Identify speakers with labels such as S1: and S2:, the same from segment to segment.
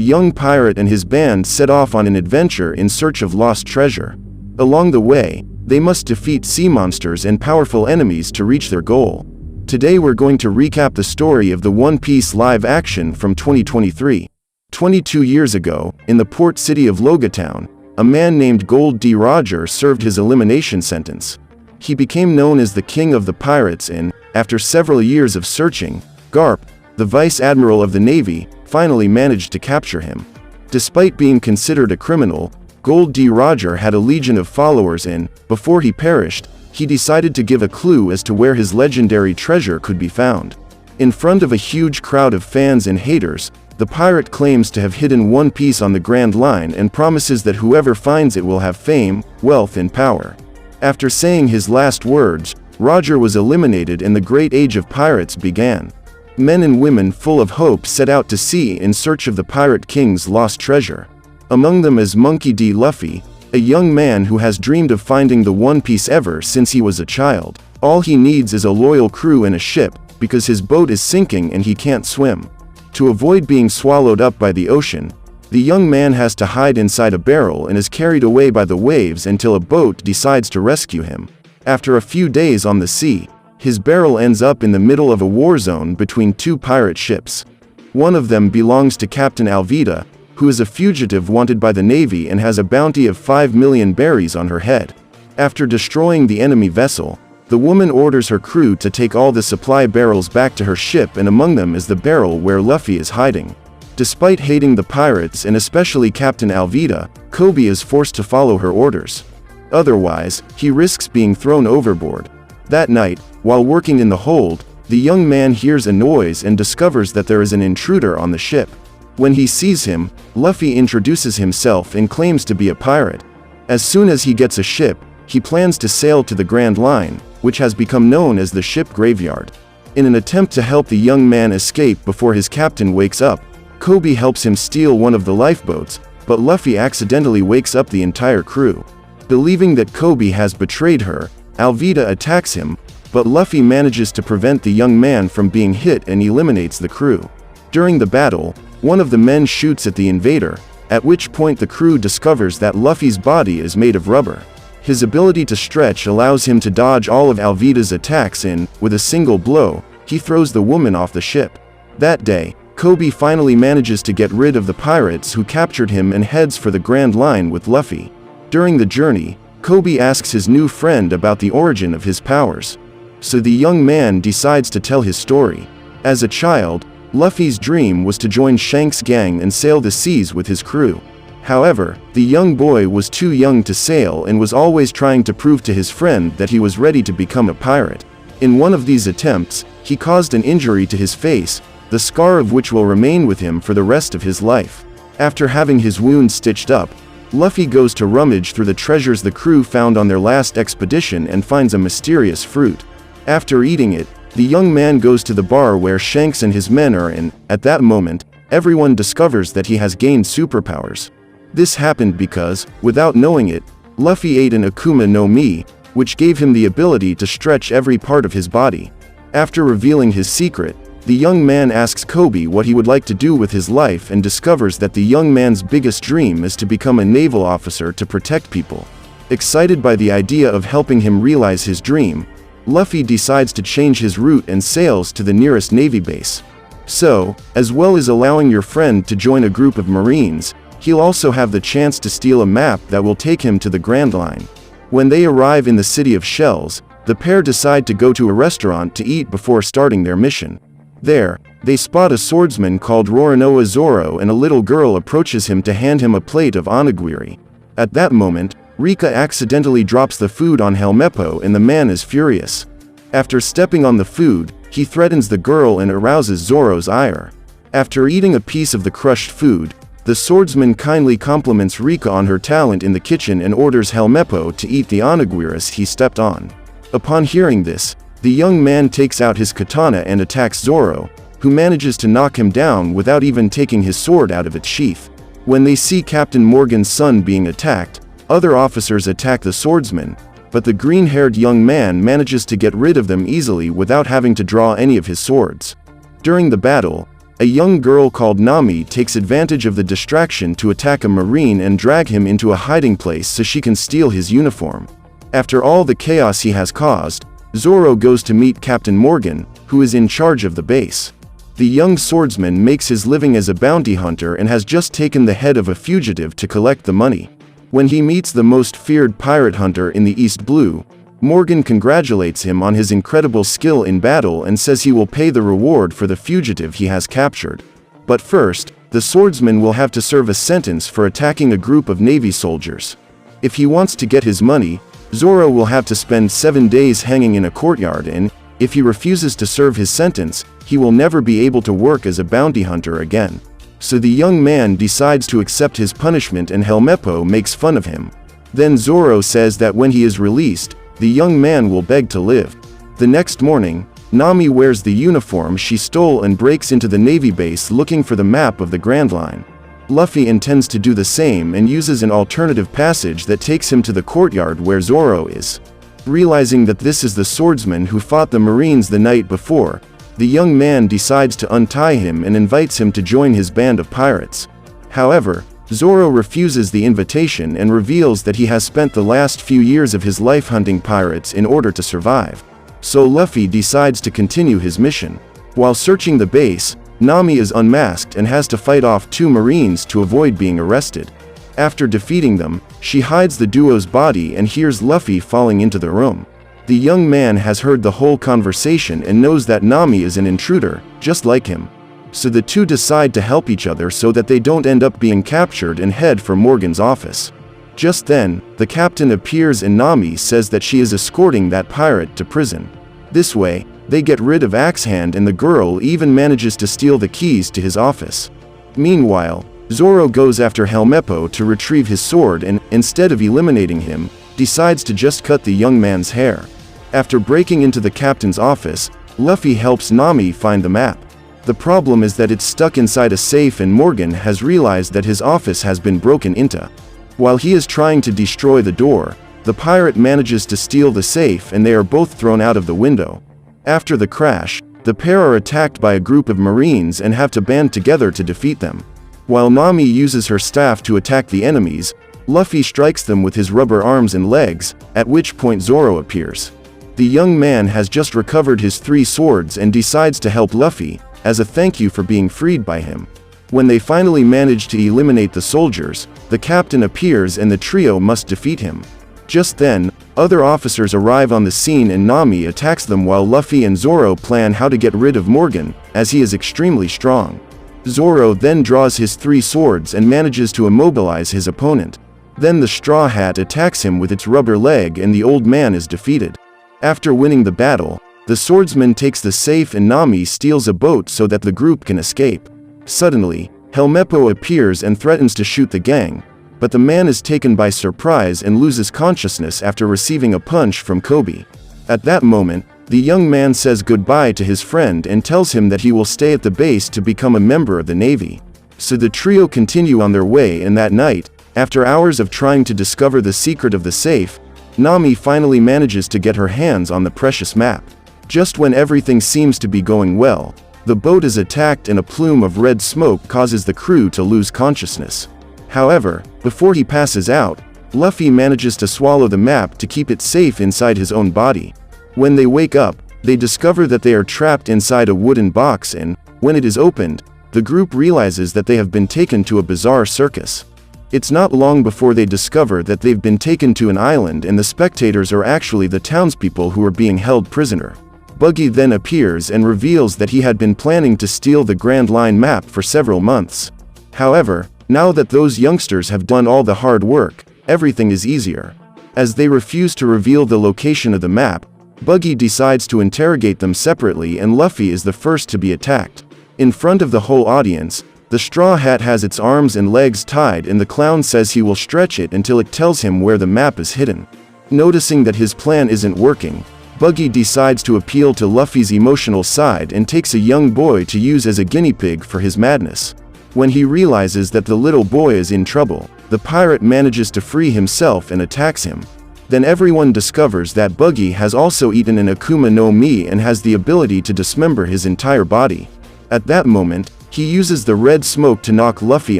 S1: a young pirate and his band set off on an adventure in search of lost treasure. Along the way, they must defeat sea monsters and powerful enemies to reach their goal. Today we're going to recap the story of the One Piece live action from 2023. 22 years ago, in the port city of Logatown, a man named Gold D. Roger served his elimination sentence. He became known as the King of the Pirates and, after several years of searching, Garp, the Vice Admiral of the Navy, finally managed to capture him. Despite being considered a criminal, Gold D. Roger had a legion of followers and, before he perished, he decided to give a clue as to where his legendary treasure could be found. In front of a huge crowd of fans and haters, the pirate claims to have hidden One Piece on the Grand Line and promises that whoever finds it will have fame, wealth and power. After saying his last words, Roger was eliminated and the Great Age of Pirates began. Men and women full of hope set out to sea in search of the Pirate King's lost treasure. Among them is Monkey D. Luffy, a young man who has dreamed of finding the One Piece ever since he was a child. All he needs is a loyal crew and a ship, because his boat is sinking and he can't swim. To avoid being swallowed up by the ocean, the young man has to hide inside a barrel and is carried away by the waves until a boat decides to rescue him. After a few days on the sea, his barrel ends up in the middle of a war zone between two pirate ships. One of them belongs to Captain Alvida, who is a fugitive wanted by the Navy and has a bounty of 5 million berries on her head. After destroying the enemy vessel, the woman orders her crew to take all the supply barrels back to her ship, and among them is the barrel where Luffy is hiding. Despite hating the pirates and especially Captain Alvida, Kobe is forced to follow her orders. Otherwise, he risks being thrown overboard. That night, while working in the hold, the young man hears a noise and discovers that there is an intruder on the ship. When he sees him, Luffy introduces himself and claims to be a pirate. As soon as he gets a ship, he plans to sail to the Grand Line, which has become known as the ship graveyard. In an attempt to help the young man escape before his captain wakes up, Kobe helps him steal one of the lifeboats, but Luffy accidentally wakes up the entire crew. Believing that Kobe has betrayed her, Alvida attacks him, but Luffy manages to prevent the young man from being hit and eliminates the crew. During the battle, one of the men shoots at the invader, at which point the crew discovers that Luffy's body is made of rubber. His ability to stretch allows him to dodge all of Alvida's attacks and, with a single blow, he throws the woman off the ship. That day, Kobe finally manages to get rid of the pirates who captured him and heads for the Grand Line with Luffy. During the journey, Kobe asks his new friend about the origin of his powers. So the young man decides to tell his story. As a child, Luffy's dream was to join Shanks' gang and sail the seas with his crew. However, the young boy was too young to sail and was always trying to prove to his friend that he was ready to become a pirate. In one of these attempts, he caused an injury to his face, the scar of which will remain with him for the rest of his life. After having his wound stitched up, Luffy goes to rummage through the treasures the crew found on their last expedition and finds a mysterious fruit. After eating it, the young man goes to the bar where Shanks and his men are, and, at that moment, everyone discovers that he has gained superpowers. This happened because, without knowing it, Luffy ate an Akuma no Mi, which gave him the ability to stretch every part of his body. After revealing his secret, the young man asks Kobe what he would like to do with his life and discovers that the young man's biggest dream is to become a naval officer to protect people. Excited by the idea of helping him realize his dream, Luffy decides to change his route and sails to the nearest Navy base. So, as well as allowing your friend to join a group of Marines, he'll also have the chance to steal a map that will take him to the Grand Line. When they arrive in the City of Shells, the pair decide to go to a restaurant to eat before starting their mission. There, they spot a swordsman called Roronoa Zoro, and a little girl approaches him to hand him a plate of onigiri. At that moment, Rika accidentally drops the food on Helmeppo and the man is furious. After stepping on the food, he threatens the girl and arouses Zoro's ire. After eating a piece of the crushed food, the swordsman kindly compliments Rika on her talent in the kitchen and orders Helmeppo to eat the onigiris he stepped on. Upon hearing this, the young man takes out his katana and attacks Zoro, who manages to knock him down without even taking his sword out of its sheath. When they see Captain Morgan's son being attacked, other officers attack the swordsman, but the green-haired young man manages to get rid of them easily without having to draw any of his swords. During the battle, a young girl called Nami takes advantage of the distraction to attack a marine and drag him into a hiding place so she can steal his uniform. After all the chaos he has caused, Zoro goes to meet Captain Morgan, who is in charge of the base. The young swordsman makes his living as a bounty hunter and has just taken the head of a fugitive to collect the money. When he meets the most feared pirate hunter in the East Blue, Morgan congratulates him on his incredible skill in battle and says he will pay the reward for the fugitive he has captured. But first, the swordsman will have to serve a sentence for attacking a group of Navy soldiers. If he wants to get his money, Zoro will have to spend 7 days hanging in a courtyard, and if he refuses to serve his sentence, he will never be able to work as a bounty hunter again. So the young man decides to accept his punishment and Helmeppo makes fun of him. Then Zoro says that when he is released, the young man will beg to live. The next morning, Nami wears the uniform she stole and breaks into the Navy base looking for the map of the Grand Line. Luffy intends to do the same and uses an alternative passage that takes him to the courtyard where Zoro is. Realizing that this is the swordsman who fought the Marines the night before, the young man decides to untie him and invites him to join his band of pirates. However, Zoro refuses the invitation and reveals that he has spent the last few years of his life hunting pirates in order to survive. So Luffy decides to continue his mission. While searching the base, Nami is unmasked and has to fight off 2 Marines to avoid being arrested. After defeating them, she hides the duo's body and hears Luffy falling into the room. The young man has heard the whole conversation and knows that Nami is an intruder, just like him. So the two decide to help each other so that they don't end up being captured and head for Morgan's office. Just then, the captain appears and Nami says that she is escorting that pirate to prison. This way, they get rid of Axehand and the girl even manages to steal the keys to his office. Meanwhile, Zoro goes after Helmeppo to retrieve his sword and, instead of eliminating him, decides to just cut the young man's hair. After breaking into the captain's office, Luffy helps Nami find the map. The problem is that it's stuck inside a safe and Morgan has realized that his office has been broken into. While he is trying to destroy the door, the pirate manages to steal the safe and they are both thrown out of the window. After the crash, the pair are attacked by a group of Marines and have to band together to defeat them. While Nami uses her staff to attack the enemies, Luffy strikes them with his rubber arms and legs, at which point Zoro appears. The young man has just recovered his 3 swords and decides to help Luffy, as a thank you for being freed by him. When they finally manage to eliminate the soldiers, the captain appears and the trio must defeat him. Just then, other officers arrive on the scene and Nami attacks them while Luffy and Zoro plan how to get rid of Morgan, as he is extremely strong. Zoro then draws his 3 swords and manages to immobilize his opponent. Then the Straw Hat attacks him with its rubber leg and the old man is defeated. After winning the battle, the swordsman takes the safe and Nami steals a boat so that the group can escape. Suddenly, Helmeppo appears and threatens to shoot the gang, but the man is taken by surprise and loses consciousness after receiving a punch from Kobe. At that moment, the young man says goodbye to his friend and tells him that he will stay at the base to become a member of the Navy. So the trio continue on their way and that night, after hours of trying to discover the secret of the safe, Nami finally manages to get her hands on the precious map. Just when everything seems to be going well, the boat is attacked and a plume of red smoke causes the crew to lose consciousness. However, before he passes out, Luffy manages to swallow the map to keep it safe inside his own body. When they wake up, they discover that they are trapped inside a wooden box and, when it is opened, the group realizes that they have been taken to a bizarre circus. It's not long before they discover that they've been taken to an island and the spectators are actually the townspeople who are being held prisoner. Buggy then appears and reveals that he had been planning to steal the Grand Line map for several months. However, now that those youngsters have done all the hard work, everything is easier. As they refuse to reveal the location of the map, Buggy decides to interrogate them separately and Luffy is the first to be attacked. In front of the whole audience, the Straw Hat has its arms and legs tied and the clown says he will stretch it until it tells him where the map is hidden. Noticing that his plan isn't working, Buggy decides to appeal to Luffy's emotional side and takes a young boy to use as a guinea pig for his madness. When he realizes that the little boy is in trouble, the pirate manages to free himself and attacks him. Then everyone discovers that Buggy has also eaten an Akuma no Mi and has the ability to dismember his entire body. At that moment, He uses the red smoke to knock Luffy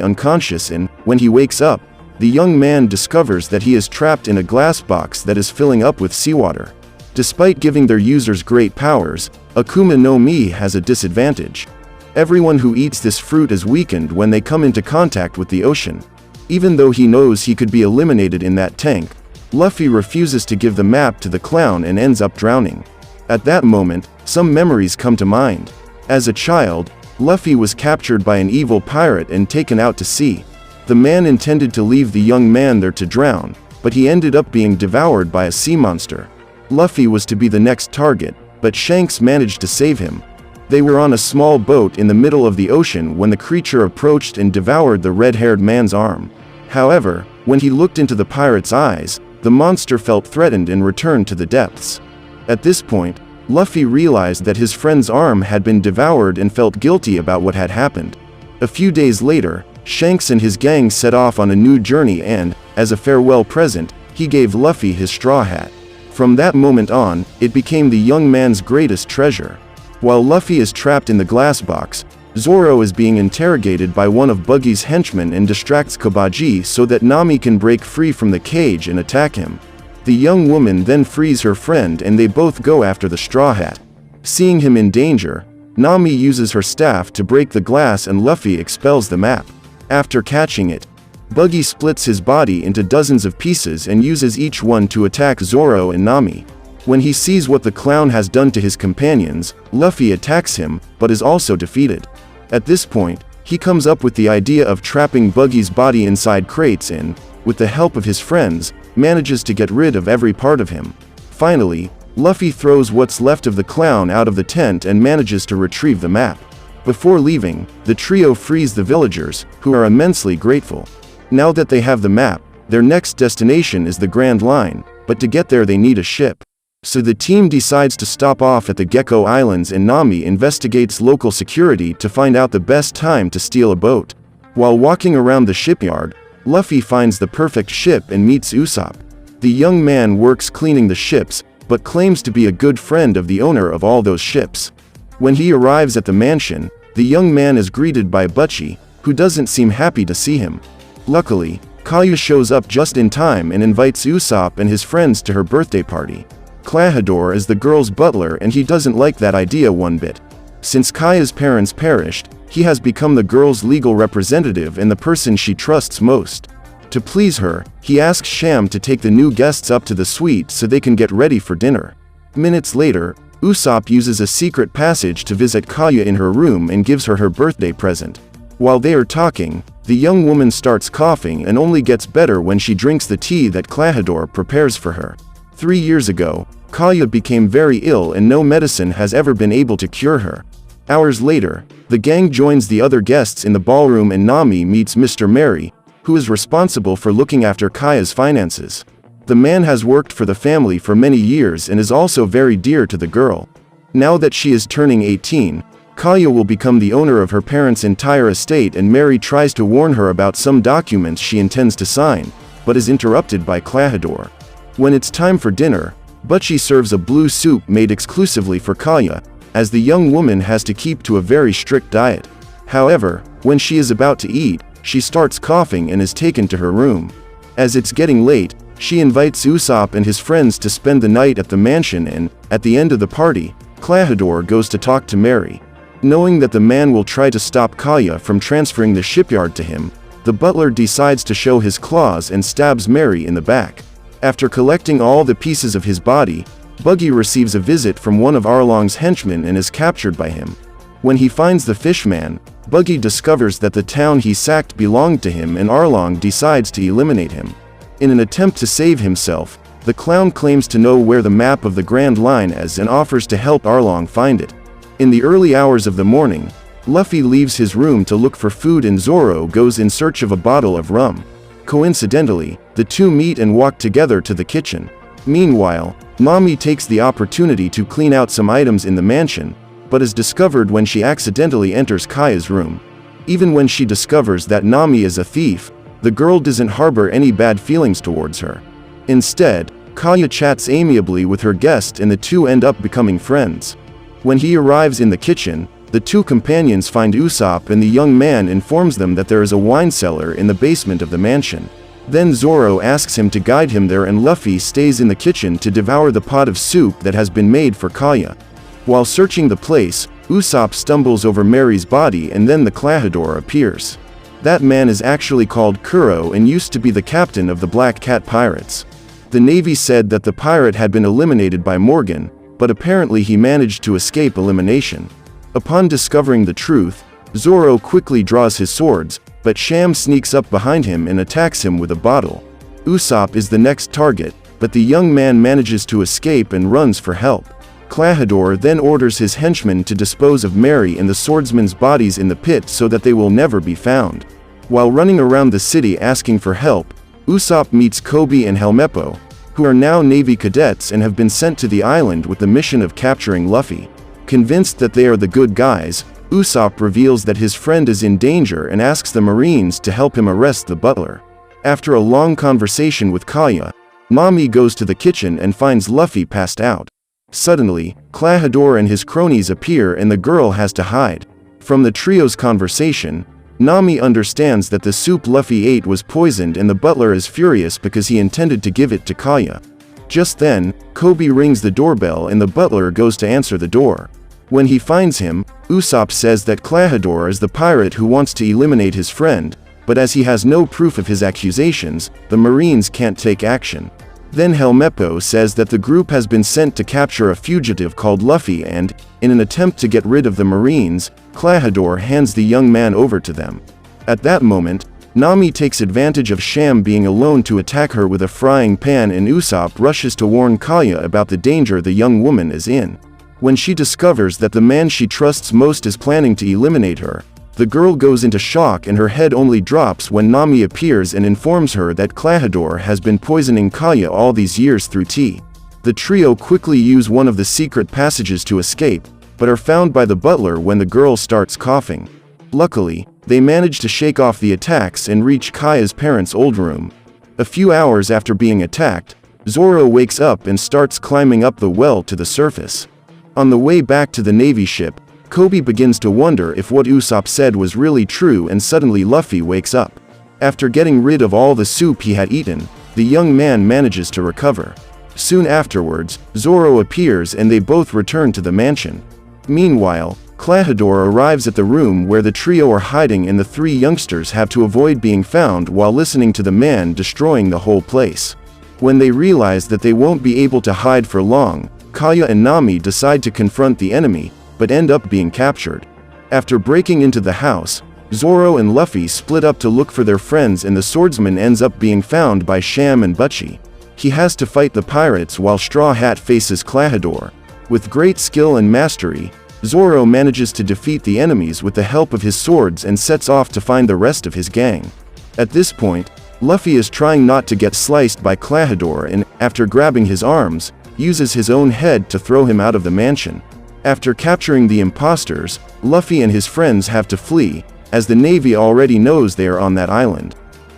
S1: unconscious, and, when he wakes up, the young man discovers that he is trapped in a glass box that is filling up with seawater. Despite giving their users great powers, Akuma no Mi has a disadvantage. Everyone who eats this fruit is weakened when they come into contact with the ocean. Even though he knows he could be eliminated in that tank, Luffy refuses to give the map to the clown and ends up drowning. At that moment, some memories come to mind. As a child, Luffy was captured by an evil pirate and taken out to sea. The man intended to leave the young man there to drown, but he ended up being devoured by a sea monster. Luffy was to be the next target, but Shanks managed to save him. They were on a small boat in the middle of the ocean when the creature approached and devoured the red-haired man's arm. However, when he looked into the pirate's eyes, the monster felt threatened and returned to the depths. At this point, Luffy realized that his friend's arm had been devoured and felt guilty about what had happened. A few days later, Shanks and his gang set off on a new journey and, as a farewell present, he gave Luffy his straw hat. From that moment on, it became the young man's greatest treasure. While Luffy is trapped in the glass box, Zoro is being interrogated by one of Buggy's henchmen and distracts Kabaji so that Nami can break free from the cage and attack him. The young woman then frees her friend and they both go after the Straw Hat. Seeing him in danger, Nami uses her staff to break the glass and Luffy expels the map. After catching it, Buggy splits his body into dozens of pieces and uses each one to attack Zoro and Nami. When he sees what the clown has done to his companions, Luffy attacks him, but is also defeated. At this point, he comes up with the idea of trapping Buggy's body inside crates and, with the help of his friends, manages to get rid of every part of him. Finally, Luffy throws what's left of the clown out of the tent and manages to retrieve the map. Before leaving, the trio frees the villagers, who are immensely grateful. Now that they have the map, their next destination is the Grand Line, but to get there they need a ship. So the team decides to stop off at the Gecko Islands and Nami investigates local security to find out the best time to steal a boat. While walking around the shipyard, Luffy finds the perfect ship and meets Usopp. The young man works cleaning the ships, but claims to be a good friend of the owner of all those ships. When he arrives at the mansion, the young man is greeted by Butchie, who doesn't seem happy to see him. Luckily, Kaya shows up just in time and invites Usopp and his friends to her birthday party. Klahadore is the girl's butler and he doesn't like that idea one bit. Since Kaya's parents perished, he has become the girl's legal representative and the person she trusts most. To please her, he asks Sham to take the new guests up to the suite so they can get ready for dinner. Minutes later, Usopp uses a secret passage to visit Kaya in her room and gives her her birthday present. While they are talking, the young woman starts coughing and only gets better when she drinks the tea that Klahadore prepares for her. 3 years ago, Kaya became very ill and no medicine has ever been able to cure her. Hours later, the gang joins the other guests in the ballroom and Nami meets Mr. Mary, who is responsible for looking after Kaya's finances. The man has worked for the family for many years and is also very dear to the girl. Now that she is turning 18, Kaya will become the owner of her parents' entire estate and Mary tries to warn her about some documents she intends to sign, but is interrupted by Klahadore. When it's time for dinner, Butchie serves a blue soup made exclusively for Kaya, as the young woman has to keep to a very strict diet. However, when she is about to eat, she starts coughing and is taken to her room. As it's getting late, she invites Usopp and his friends to spend the night at the mansion and, at the end of the party, Klahadore goes to talk to Mary. Knowing that the man will try to stop Kaya from transferring the shipyard to him, the butler decides to show his claws and stabs Mary in the back. After collecting all the pieces of his body, Buggy receives a visit from one of Arlong's henchmen and is captured by him. When he finds the fishman, Buggy discovers that the town he sacked belonged to him and Arlong decides to eliminate him. In an attempt to save himself, the clown claims to know where the map of the Grand Line is and offers to help Arlong find it. In the early hours of the morning, Luffy leaves his room to look for food and Zoro goes in search of a bottle of rum. Coincidentally, the two meet and walk together to the kitchen. Meanwhile, Nami takes the opportunity to clean out some items in the mansion, but is discovered when she accidentally enters Kaya's room. Even when she discovers that Nami is a thief, the girl doesn't harbor any bad feelings towards her. Instead, Kaya chats amiably with her guest and the two end up becoming friends. When he arrives in the kitchen, the two companions find Usopp and the young man informs them that there is a wine cellar in the basement of the mansion. Then Zoro asks him to guide him there and Luffy stays in the kitchen to devour the pot of soup that has been made for Kaya. While searching the place, Usopp stumbles over Mary's body and then the Klahadore appears. That man is actually called Kuro and used to be the captain of the Black Cat Pirates. The Navy said that the pirate had been eliminated by Morgan, but apparently he managed to escape elimination. Upon discovering the truth, Zoro quickly draws his swords, but Sham sneaks up behind him and attacks him with a bottle. Usopp is the next target, but the young man manages to escape and runs for help. Klahadore then orders his henchmen to dispose of Mary and the swordsmen's bodies in the pit so that they will never be found. While running around the city asking for help, Usopp meets Kobe and Helmeppo, who are now Navy cadets and have been sent to the island with the mission of capturing Luffy. Convinced that they are the good guys, Usopp reveals that his friend is in danger and asks the Marines to help him arrest the butler. After a long conversation with Kaya, Nami goes to the kitchen and finds Luffy passed out. Suddenly, Klahadore and his cronies appear and the girl has to hide. From the trio's conversation, Nami understands that the soup Luffy ate was poisoned and the butler is furious because he intended to give it to Kaya. Just then, Kobe rings the doorbell and the butler goes to answer the door. When he finds him, Usopp says that Klahadore is the pirate who wants to eliminate his friend, but as he has no proof of his accusations, the Marines can't take action. Then Helmeppo says that the group has been sent to capture a fugitive called Luffy and, in an attempt to get rid of the Marines, Klahadore hands the young man over to them. At that moment, Nami takes advantage of Sham being alone to attack her with a frying pan and Usopp rushes to warn Kaya about the danger the young woman is in. When she discovers that the man she trusts most is planning to eliminate her, the girl goes into shock and her head only drops when Nami appears and informs her that Klahadore has been poisoning Kaya all these years through tea. The trio quickly use one of the secret passages to escape, but are found by the butler when the girl starts coughing. Luckily, they manage to shake off the attacks and reach Kaya's parents' old room. A few hours after being attacked, Zoro wakes up and starts climbing up the well to the surface. On the way back to the Navy ship, Kobe begins to wonder if what Usopp said was really true and suddenly Luffy wakes up. After getting rid of all the soup he had eaten, the young man manages to recover. Soon afterwards, Zoro appears and they both return to the mansion. Meanwhile, Klahadore arrives at the room where the trio are hiding and the three youngsters have to avoid being found while listening to the man destroying the whole place. When they realize that they won't be able to hide for long, Kaya and Nami decide to confront the enemy, but end up being captured. After breaking into the house, Zoro and Luffy split up to look for their friends and the swordsman ends up being found by Sham and Butchie. He has to fight the pirates while Straw Hat faces Klahadore. With great skill and mastery, Zoro manages to defeat the enemies with the help of his swords and sets off to find the rest of his gang. At this point, Luffy is trying not to get sliced by Klahadore and, after grabbing his arms, uses his own head to throw him out of the mansion. After capturing the imposters, Luffy and his friends have to flee, as the Navy already knows they are on that island.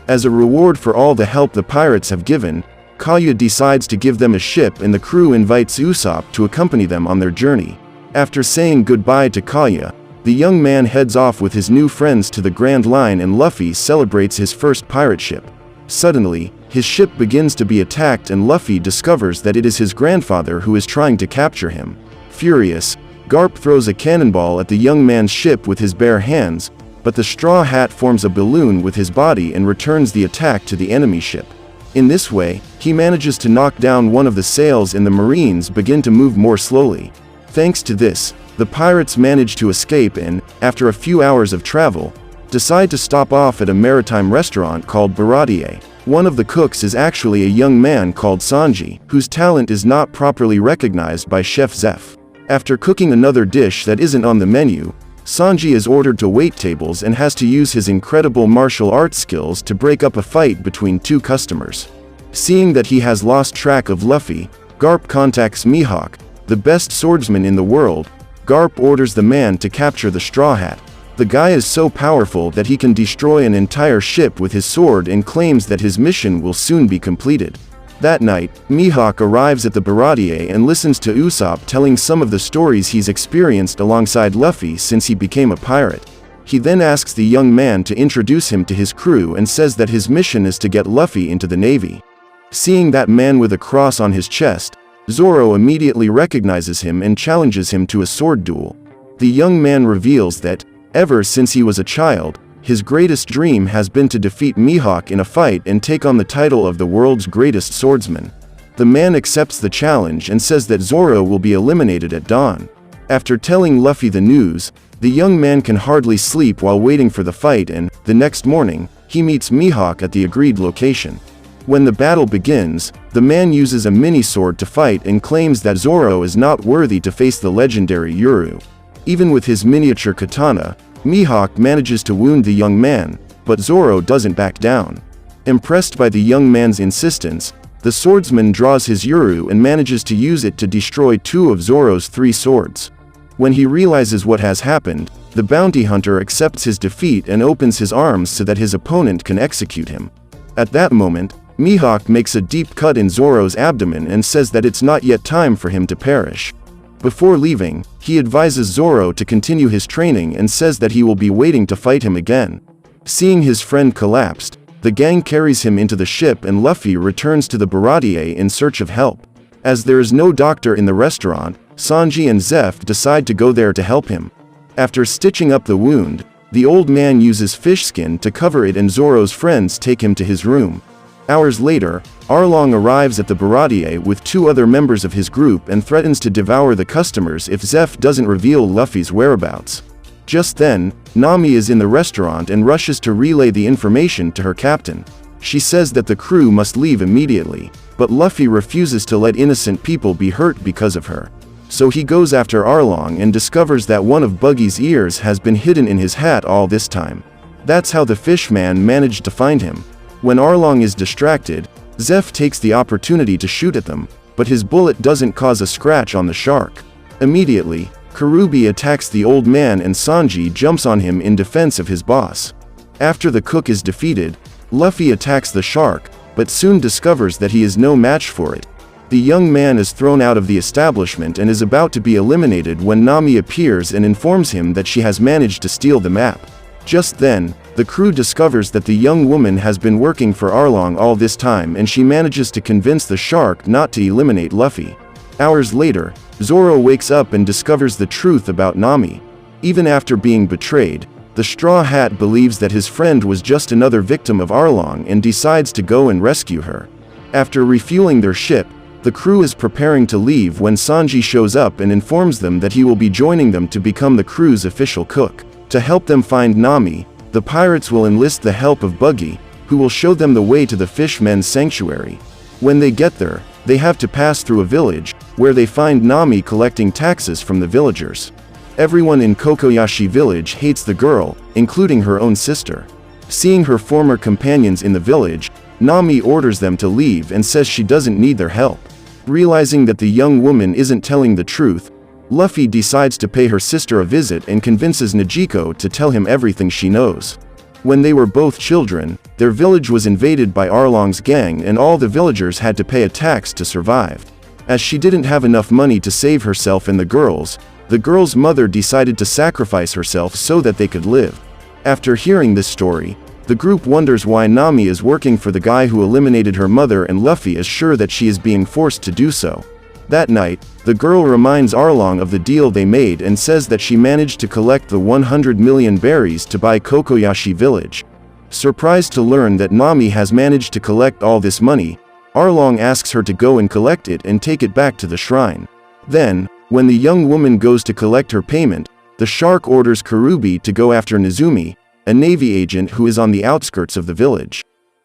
S1: As a reward for all the help the pirates have given, Kaya decides to give them a ship and the crew invites Usopp to accompany them on their journey. After saying goodbye to Kaya, the young man heads off with his new friends to the Grand Line and Luffy celebrates his first pirate ship. Suddenly, his ship begins to be attacked and Luffy discovers that it is his grandfather who is trying to capture him. Furious, Garp throws a cannonball at the young man's ship with his bare hands, but the Straw Hat forms a balloon with his body and returns the attack to the enemy ship. In this way, he manages to knock down one of the sails and the Marines begin to move more slowly. Thanks to this, the pirates manage to escape and, after a few hours of travel, decide to stop off at a maritime restaurant called Baratier. One of the cooks is actually a young man called Sanji, whose talent is not properly recognized by Chef Zeph. After cooking another dish that isn't on the menu, Sanji is ordered to wait tables and has to use his incredible martial arts skills to break up a fight between two customers. Seeing that he has lost track of Luffy, Garp contacts Mihawk, the best swordsman in the world. Garp orders the man to capture the Straw Hat. The guy is so powerful that he can destroy an entire ship with his sword and claims that his mission will soon be completed. That night, Mihawk arrives at the Baratier and listens to Usopp telling some of the stories he's experienced alongside Luffy since he became a pirate. He then asks the young man to introduce him to his crew and says that his mission is to get Luffy into the Navy. Seeing that man with a cross on his chest, Zoro immediately recognizes him and challenges him to a sword duel. The young man reveals that, ever since he was a child, his greatest dream has been to defeat Mihawk in a fight and take on the title of the world's greatest swordsman. The man accepts the challenge and says that Zoro will be eliminated at dawn. After telling Luffy the news, the young man can hardly sleep while waiting for the fight, and, the next morning, he meets Mihawk at the agreed location. When the battle begins, the man uses a mini-sword to fight and claims that Zoro is not worthy to face the legendary Yuru. Even with his miniature katana, Mihawk manages to wound the young man, but Zoro doesn't back down. Impressed by the young man's insistence, the swordsman draws his Yuru and manages to use it to destroy 2 of Zoro's 3 swords. When he realizes what has happened, the bounty hunter accepts his defeat and opens his arms so that his opponent can execute him. At that moment, Mihawk makes a deep cut in Zoro's abdomen and says that it's not yet time for him to perish. Before leaving, he advises Zoro to continue his training and says that he will be waiting to fight him again. Seeing his friend collapsed, the gang carries him into the ship and Luffy returns to the Baratier in search of help. As there is no doctor in the restaurant, Sanji and Zeph decide to go there to help him. After stitching up the wound, the old man uses fish skin to cover it and Zoro's friends take him to his room. Hours later, Arlong arrives at the Baratier with 2 other members of his group and threatens to devour the customers if Zeph doesn't reveal Luffy's whereabouts. Just then, Nami is in the restaurant and rushes to relay the information to her captain. She says that the crew must leave immediately, but Luffy refuses to let innocent people be hurt because of her. So he goes after Arlong and discovers that one of Buggy's ears has been hidden in his hat all this time. That's how the fishman managed to find him. When Arlong is distracted, Zeph takes the opportunity to shoot at them, but his bullet doesn't cause a scratch on the shark. Immediately, Karubi attacks the old man and Sanji jumps on him in defense of his boss. After the cook is defeated, Luffy attacks the shark, but soon discovers that he is no match for it. The young man is thrown out of the establishment and is about to be eliminated when Nami appears and informs him that she has managed to steal the map. Just then, the crew discovers that the young woman has been working for Arlong all this time and she manages to convince the shark not to eliminate Luffy. Hours later, Zoro wakes up and discovers the truth about Nami. Even after being betrayed, the Straw Hat believes that his friend was just another victim of Arlong and decides to go and rescue her. After refueling their ship, the crew is preparing to leave when Sanji shows up and informs them that he will be joining them to become the crew's official cook. To help them find Nami, the pirates will enlist the help of Buggy, who will show them the way to the Fishmen's sanctuary. When they get there, they have to pass through a village, where they find Nami collecting taxes from the villagers. Everyone in Kokoyashi village hates the girl, including her own sister. Seeing her former companions in the village, Nami orders them to leave and says she doesn't need their help. Realizing that the young woman isn't telling the truth, Luffy decides to pay her sister a visit and convinces Negico to tell him everything she knows. When they were both children, their village was invaded by Arlong's gang and all the villagers had to pay a tax to survive. As she didn't have enough money to save herself and the girls' mother decided to sacrifice herself so that they could live. After hearing this story, the group wonders why Nami is working for the guy who eliminated her mother and Luffy is sure that she is being forced to do so. That night, the girl reminds Arlong of the deal they made and says that she managed to collect the 100 million berries to buy Kokoyashi village. Surprised to learn that Nami has managed to collect all this money, Arlong asks her to go and collect it and take it back to the shrine. Then, when the young woman goes to collect her payment, the shark orders Karubi to go after Nezumi, a Navy agent who is on the outskirts of the village.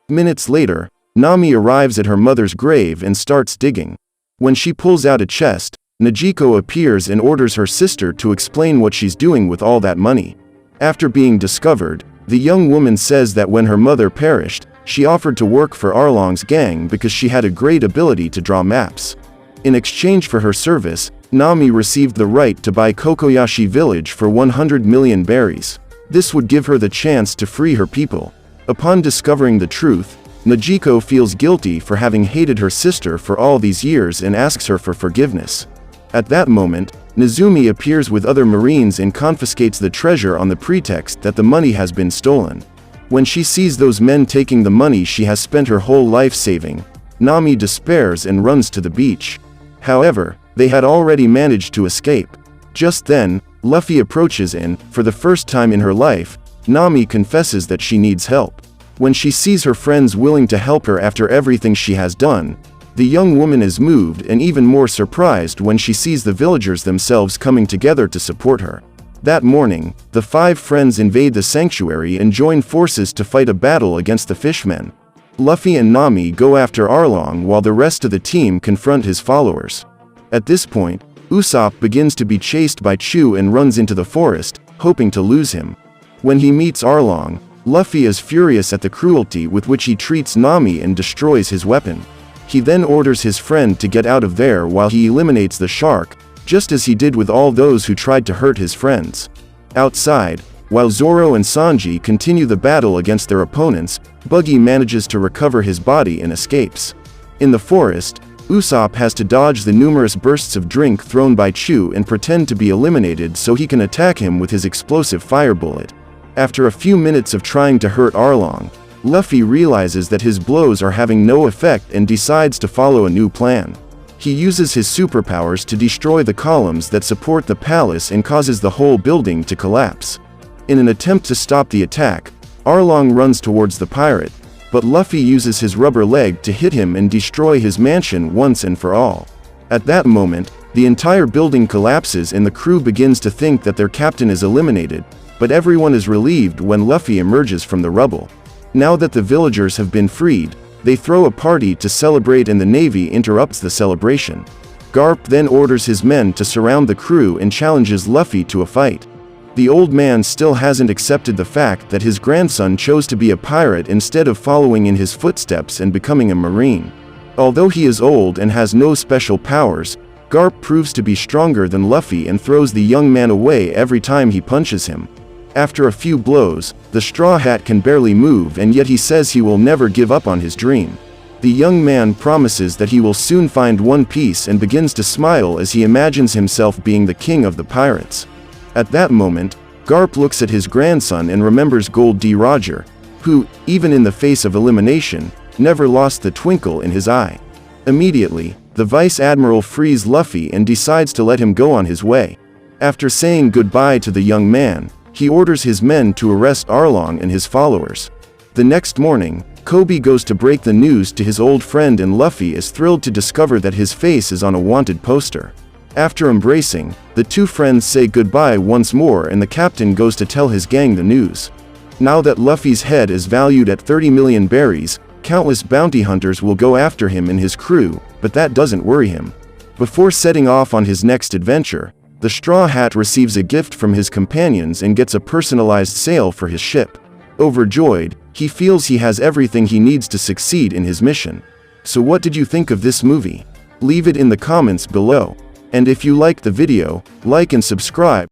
S1: Minutes later, Nami arrives at her mother's grave and starts digging. When she pulls out a chest, Negico appears and orders her sister to explain what she's doing with all that money. After being discovered, the young woman says that when her mother perished, she offered to work for Arlong's gang because she had a great ability to draw maps. In exchange for her service, Nami received the right to buy Kokoyashi village for 100 million berries. This would give her the chance to free her people. Upon discovering the truth, Najiko feels guilty for having hated her sister for all these years and asks her for forgiveness. At that moment, Nezumi appears with other Marines and confiscates the treasure on the pretext that the money has been stolen. When she sees those men taking the money she has spent her whole life saving, Nami despairs and runs to the beach. However, they had already managed to escape. Just then, Luffy approaches and, for the first time in her life, Nami confesses that she needs help. When she sees her friends willing to help her after everything she has done, the young woman is moved and even more surprised when she sees the villagers themselves coming together to support her. That morning, the 5 friends invade the sanctuary and join forces to fight a battle against the fishmen. Luffy and Nami go after Arlong while the rest of the team confront his followers. At this point, Usopp begins to be chased by Chu and runs into the forest, hoping to lose him. When he meets Arlong, Luffy is furious at the cruelty with which he treats Nami and destroys his weapon. He then orders his friend to get out of there while he eliminates the shark, just as he did with all those who tried to hurt his friends. Outside, while Zoro and Sanji continue the battle against their opponents, Buggy manages to recover his body and escapes. In the forest, Usopp has to dodge the numerous bursts of drink thrown by Chu and pretend to be eliminated so he can attack him with his explosive fire bullet. After a few minutes of trying to hurt Arlong, Luffy realizes that his blows are having no effect and decides to follow a new plan. He uses his superpowers to destroy the columns that support the palace and causes the whole building to collapse. In an attempt to stop the attack, Arlong runs towards the pirate, but Luffy uses his rubber leg to hit him and destroy his mansion once and for all. At that moment, the entire building collapses and the crew begins to think that their captain is eliminated, but everyone is relieved when Luffy emerges from the rubble. Now that the villagers have been freed, they throw a party to celebrate and the navy interrupts the celebration. Garp then orders his men to surround the crew and challenges Luffy to a fight. The old man still hasn't accepted the fact that his grandson chose to be a pirate instead of following in his footsteps and becoming a marine. Although he is old and has no special powers, Garp proves to be stronger than Luffy and throws the young man away every time he punches him. After a few blows, the Straw Hat can barely move and yet he says he will never give up on his dream. The young man promises that he will soon find One Piece and begins to smile as he imagines himself being the king of the pirates. At that moment, Garp looks at his grandson and remembers Gold D. Roger, who, even in the face of elimination, never lost the twinkle in his eye. Immediately, the Vice Admiral frees Luffy and decides to let him go on his way. After saying goodbye to the young man, he orders his men to arrest Arlong and his followers. The next morning, Kobe goes to break the news to his old friend and Luffy is thrilled to discover that his face is on a wanted poster. After embracing, the two friends say goodbye once more and the captain goes to tell his gang the news. Now that Luffy's head is valued at 30 million berries, countless bounty hunters will go after him and his crew, but that doesn't worry him. Before setting off on his next adventure, the Straw Hat receives a gift from his companions and gets a personalized sail for his ship. Overjoyed, he feels he has everything he needs to succeed in his mission. So what did you think of this movie? Leave it in the comments below. And if you liked the video, like and subscribe.